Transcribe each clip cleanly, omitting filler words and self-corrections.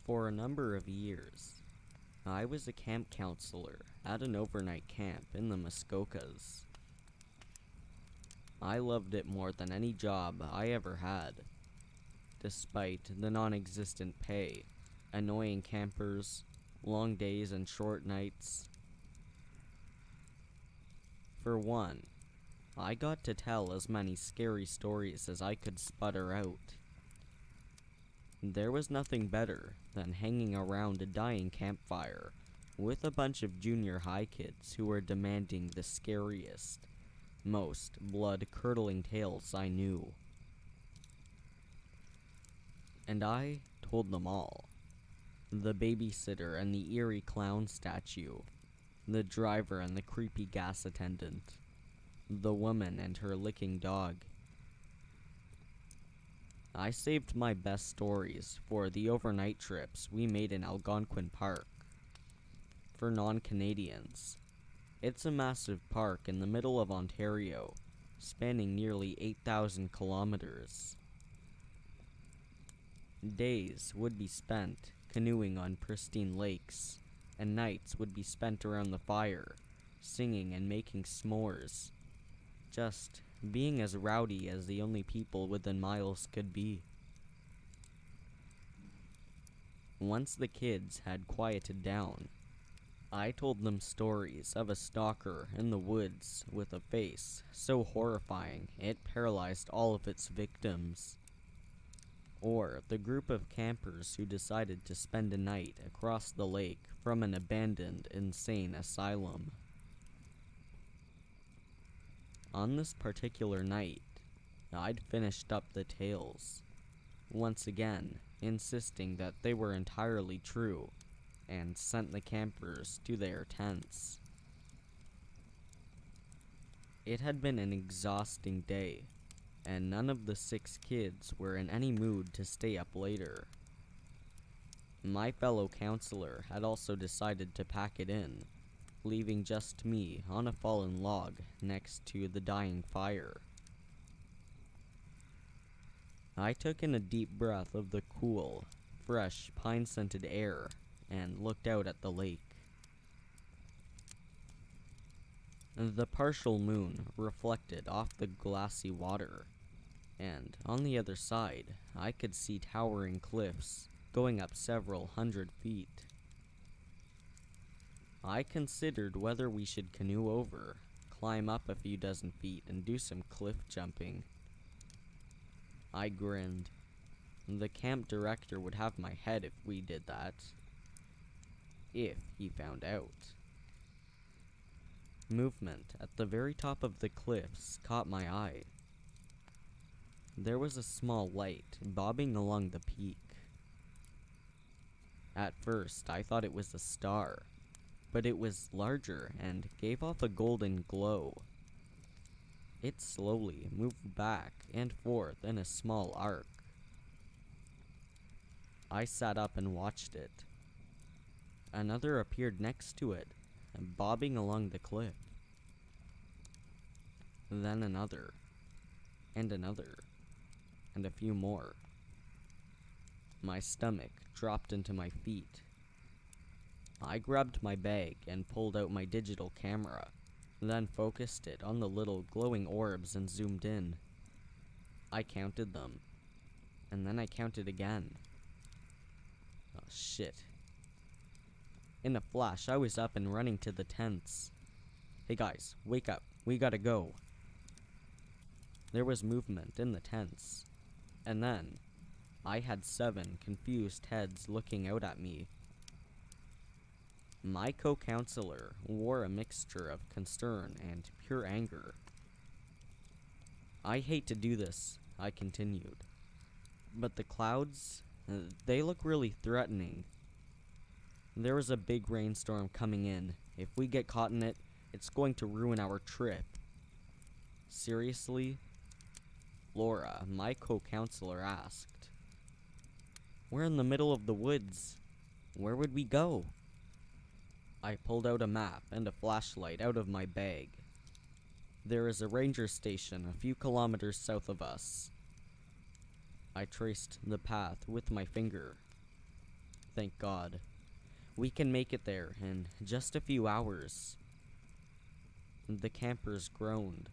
For a number of years, I was a camp counselor at an overnight camp in the Muskokas. I loved it more than any job I ever had. Despite the non-existent pay, annoying campers, long days and short nights. For one, I got to tell as many scary stories as I could sputter out. There was nothing better than hanging around a dying campfire with a bunch of junior high kids who were demanding the scariest, most blood-curdling tales I knew. And I told them all. The babysitter and the eerie clown statue, the driver and the creepy gas attendant, the woman and her licking dog. I saved my best stories for the overnight trips we made in Algonquin Park. For non-Canadians, it's a massive park in the middle of Ontario, spanning nearly 8,000 kilometers. Days would be spent canoeing on pristine lakes, and nights would be spent around the fire, singing and making s'mores. Just being as rowdy as the only people within miles could be. Once the kids had quieted down, I told them stories of a stalker in the woods with a face so horrifying it paralyzed all of its victims. Or the group of campers who decided to spend a night across the lake from an abandoned insane asylum. On this particular night, I'd finished up the tales, once again insisting that they were entirely true, and sent the campers to their tents. It had been an exhausting day, and none of the 6 kids were in any mood to stay up later. My fellow counselor had also decided to pack it in, leaving just me on a fallen log next to the dying fire. I took in a deep breath of the cool, fresh, pine-scented air and looked out at the lake. The partial moon reflected off the glassy water, and on the other side, I could see towering cliffs going up several hundred feet. I considered whether we should canoe over, climb up a few dozen feet, and do some cliff jumping. I grinned. The camp director would have my head if we did that. If he found out. Movement at the very top of the cliffs caught my eye. There was a small light bobbing along the peak. At first, I thought it was a star, but it was larger and gave off a golden glow. It slowly moved back and forth in a small arc. I sat up and watched it. Another appeared next to it, bobbing along the cliff. Then another, and another, and a few more. My stomach dropped into my feet. I grabbed my bag and pulled out my digital camera, then focused it on the little glowing orbs and zoomed in. I counted them, and then I counted again. Oh shit. In a flash, I was up and running to the tents. Hey guys, wake up, we gotta go. There was movement in the tents, and then I had 7 confused heads looking out at me. My co-counselor wore a mixture of concern and pure anger. I hate to do this, I continued, but the clouds, they look really threatening. There is a big rainstorm coming in. If we get caught in it, it's going to ruin our trip. Seriously? Laura, my co-counselor, asked. We're in the middle of the woods. Where would we go? I pulled out a map and a flashlight out of my bag. There is a ranger station a few kilometers south of us. I traced the path with my finger. Thank God. We can make it there in just a few hours. The campers groaned.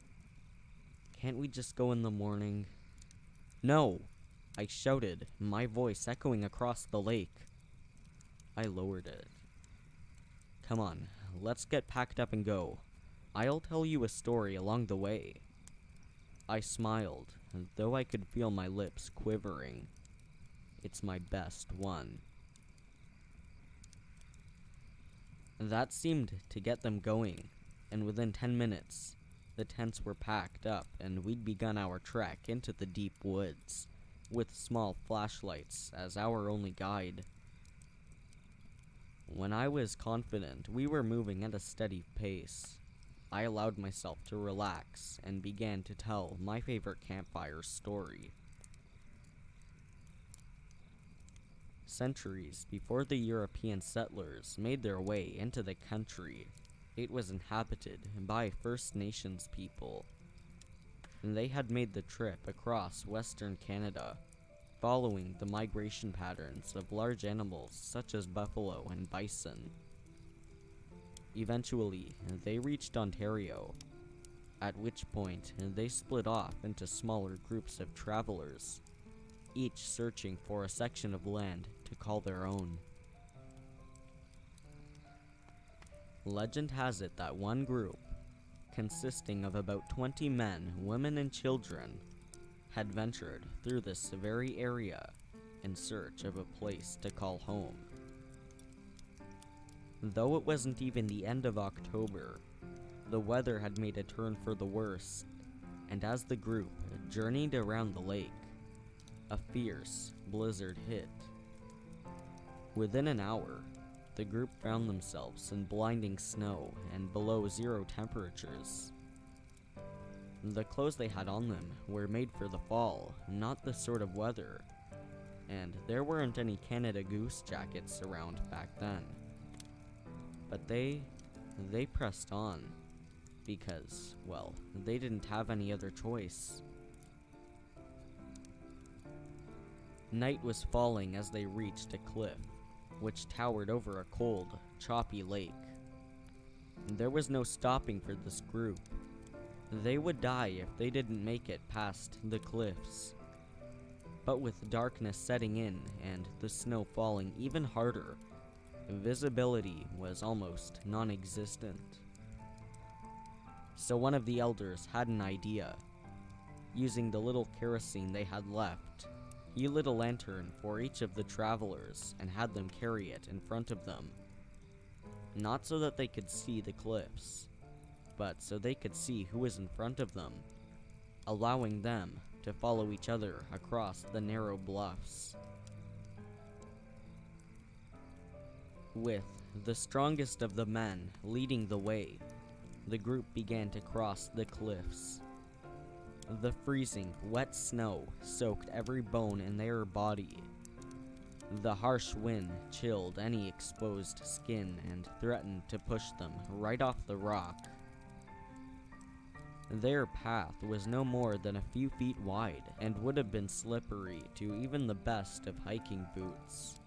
Can't we just go in the morning? No! I shouted, my voice echoing across the lake. I lowered it. Come on, let's get packed up and go. I'll tell you a story along the way. I smiled, though I could feel my lips quivering. It's my best one. That seemed to get them going, and within 10 minutes, the tents were packed up and we'd begun our trek into the deep woods, with small flashlights as our only guide. When I was confident we were moving at a steady pace, I allowed myself to relax and began to tell my favorite campfire story. Centuries before the European settlers made their way into the country, it was inhabited by First Nations people. They had made the trip across Western Canada, following the migration patterns of large animals such as buffalo and bison. Eventually, they reached Ontario, at which point they split off into smaller groups of travelers, each searching for a section of land to call their own. Legend has it that one group, consisting of about 20 men, women, and children, had ventured through this very area in search of a place to call home. Though it wasn't even the end of October, the weather had made a turn for the worse, and as the group journeyed around the lake, a fierce blizzard hit. Within an hour, the group found themselves in blinding snow and below zero temperatures. The clothes they had on them were made for the fall, not the sort of weather, and there weren't any Canada Goose jackets around back then. But they pressed on, because, well, they didn't have any other choice. Night was falling as they reached a cliff, which towered over a cold, choppy lake. There was no stopping for this group. They would die if they didn't make it past the cliffs. But with darkness setting in and the snow falling even harder, visibility was almost non-existent. So one of the elders had an idea. Using the little kerosene they had left, he lit a lantern for each of the travelers and had them carry it in front of them. Not so that they could see the cliffs, but so they could see who was in front of them, allowing them to follow each other across the narrow bluffs. With the strongest of the men leading the way, the group began to cross the cliffs. The freezing, wet snow soaked every bone in their body. The harsh wind chilled any exposed skin and threatened to push them right off the rock. Their path was no more than a few feet wide and would have been slippery to even the best of hiking boots.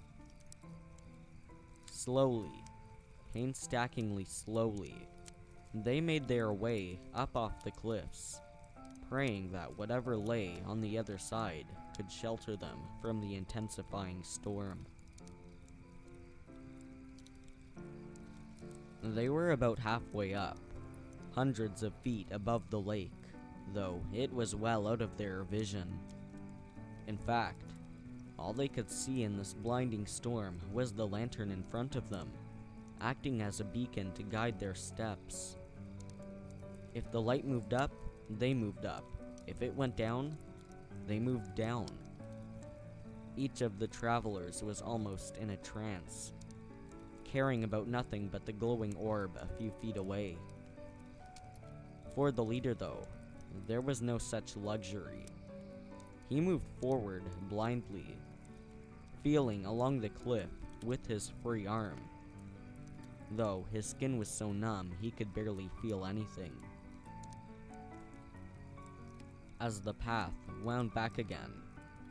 Slowly, painstakingly slowly, they made their way up off the cliffs, praying that whatever lay on the other side could shelter them from the intensifying storm. They were about halfway up, hundreds of feet above the lake, though it was well out of their vision. In fact, all they could see in this blinding storm was the lantern in front of them, acting as a beacon to guide their steps. If the light moved up, they moved up. If it went down, they moved down. Each of the travelers was almost in a trance, caring about nothing but the glowing orb a few feet away. For the leader, though, there was no such luxury. He moved forward blindly, feeling along the cliff with his free arm, though his skin was so numb he could barely feel anything. As the path wound back again,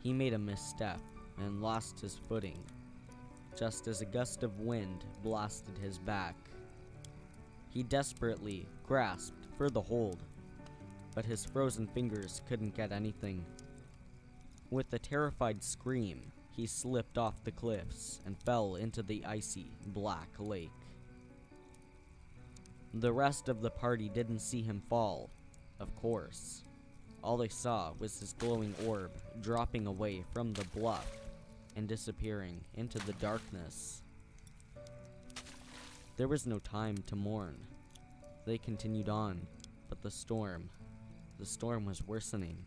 he made a misstep and lost his footing, just as a gust of wind blasted his back. He desperately grasped for the hold, but his frozen fingers couldn't get anything. With a terrified scream, he slipped off the cliffs and fell into the icy, black lake. The rest of the party didn't see him fall, of course. All they saw was his glowing orb dropping away from the bluff and disappearing into the darkness. There was no time to mourn. They continued on, but the storm was worsening.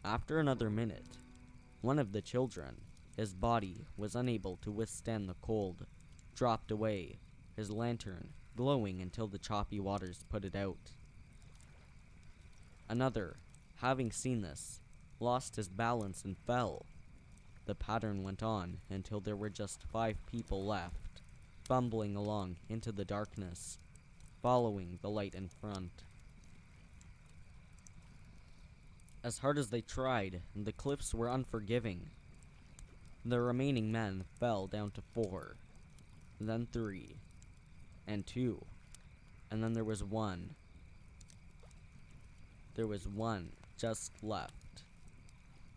After another minute, one of the children, his body was unable to withstand the cold, dropped away, his lantern glowing until the choppy waters put it out. Another, having seen this, lost his balance and fell. The pattern went on until there were just 5 people left, fumbling along into the darkness, following the light in front. As hard as they tried, the cliffs were unforgiving. The remaining men fell down to 4, then 3, and 2, and then there was one. There was one just left,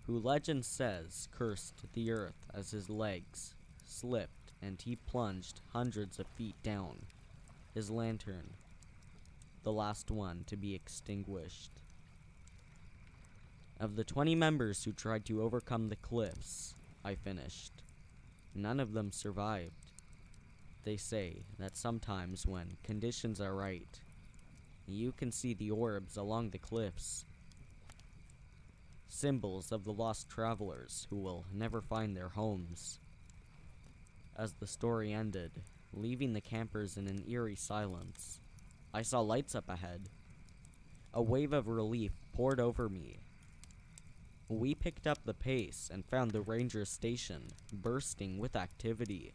who legend says cursed the earth as his legs slipped and he plunged hundreds of feet down, his lantern, the last one to be extinguished. Of the 20 members who tried to overcome the cliffs, I finished, none of them survived. They say that sometimes when conditions are right, you can see the orbs along the cliffs, symbols of the lost travelers who will never find their homes. As the story ended, leaving the campers in an eerie silence, I saw lights up ahead. A wave of relief poured over me. We picked up the pace and found the ranger station bursting with activity,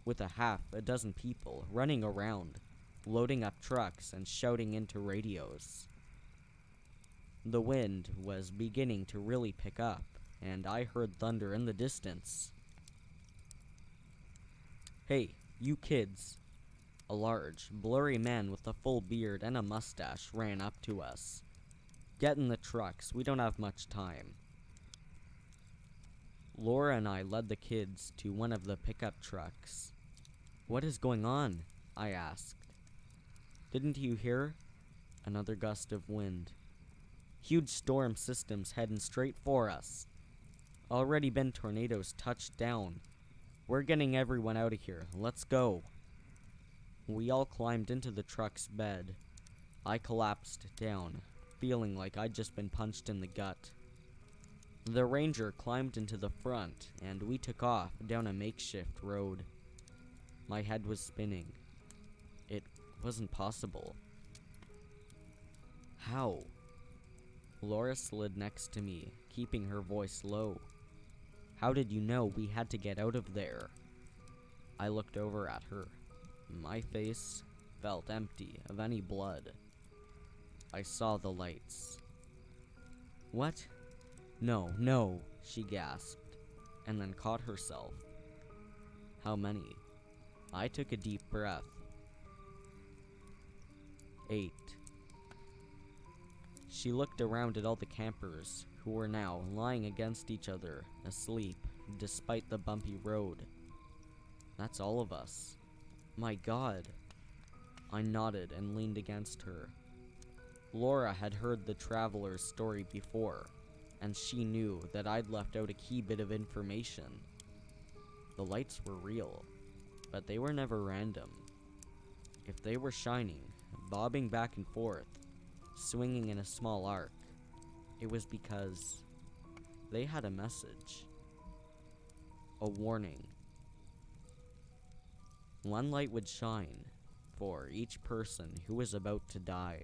with a dozen people running around, loading up trucks and shouting into radios. The wind was beginning to really pick up, and I heard thunder in the distance. "Hey, you kids!" A large, blurry man with a full beard and a mustache ran up to us. "Get in the trucks, we don't have much time." Laura and I led the kids to one of the pickup trucks. "What is going on?" I asked. "Didn't you hear?" Another gust of wind. "Huge storm systems heading straight for us. Already been tornadoes touched down. We're getting everyone out of here. Let's go." We all climbed into the truck's bed. I collapsed down, feeling like I'd just been punched in the gut. The ranger climbed into the front, and we took off down a makeshift road. My head was spinning. It wasn't possible. How? Laura slid next to me, keeping her voice low. "How did you know we had to get out of there?" I looked over at her. My face felt empty of any blood. I saw the lights. "What? No," she gasped, and then caught herself. "How many?" I took a deep breath. 8. She looked around at all the campers, who were now lying against each other, asleep, despite the bumpy road. "That's all of us. My God." I nodded and leaned against her. Laura had heard the traveler's story before, and she knew that I'd left out a key bit of information. The lights were real, but they were never random. If they were shining, bobbing back and forth, swinging in a small arc, it was because they had a message. A warning. One light would shine for each person who was about to die.